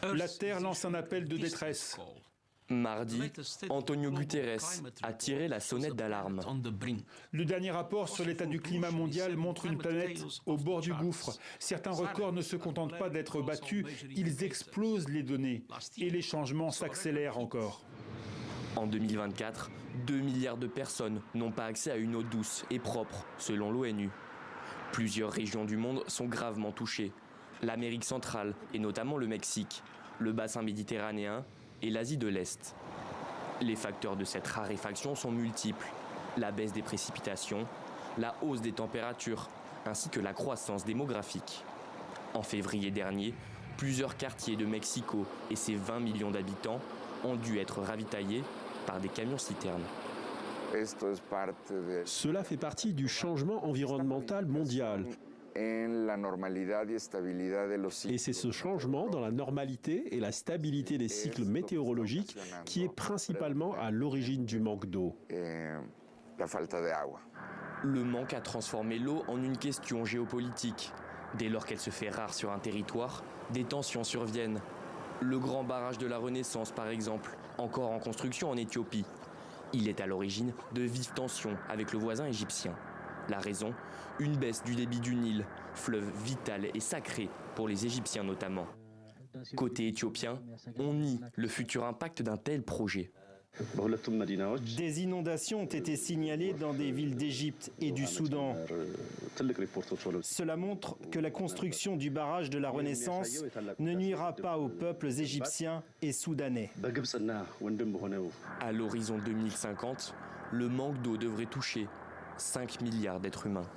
La Terre lance un appel de détresse. Mardi, Antonio Guterres a tiré la sonnette d'alarme. Le dernier rapport sur l'état du climat mondial montre une planète au bord du gouffre. Certains records ne se contentent pas d'être battus, ils explosent les données. Et les changements s'accélèrent encore. En 2024, 2 milliards de personnes n'ont pas accès à une eau douce et propre, selon l'ONU. Plusieurs régions du monde sont gravement touchées. L'Amérique centrale, et notamment le Mexique, le bassin méditerranéen et l'Asie de l'Est. Les facteurs de cette raréfaction sont multiples. La baisse des précipitations, la hausse des températures, ainsi que la croissance démographique. En février dernier, plusieurs quartiers de Mexico et ses 20 millions d'habitants ont dû être ravitaillés par des camions-citernes. Cela fait partie du changement environnemental mondial. Et c'est ce changement dans la normalité et la stabilité des cycles météorologiques qui est principalement à l'origine du manque d'eau. Le manque a transformé l'eau en une question géopolitique. Dès lors qu'elle se fait rare sur un territoire, des tensions surviennent. Le grand barrage de la Renaissance, par exemple, encore en construction en Éthiopie. Il est à l'origine de vives tensions avec le voisin égyptien. La raison, une baisse du débit du Nil, fleuve vital et sacré pour les Égyptiens notamment. Côté éthiopien, on nie le futur impact d'un tel projet. Des inondations ont été signalées dans des villes d'Égypte et du Soudan. Cela montre que la construction du barrage de la Renaissance ne nuira pas aux peuples égyptiens et soudanais. À l'horizon 2050, le manque d'eau devrait toucher 5 milliards d'êtres humains.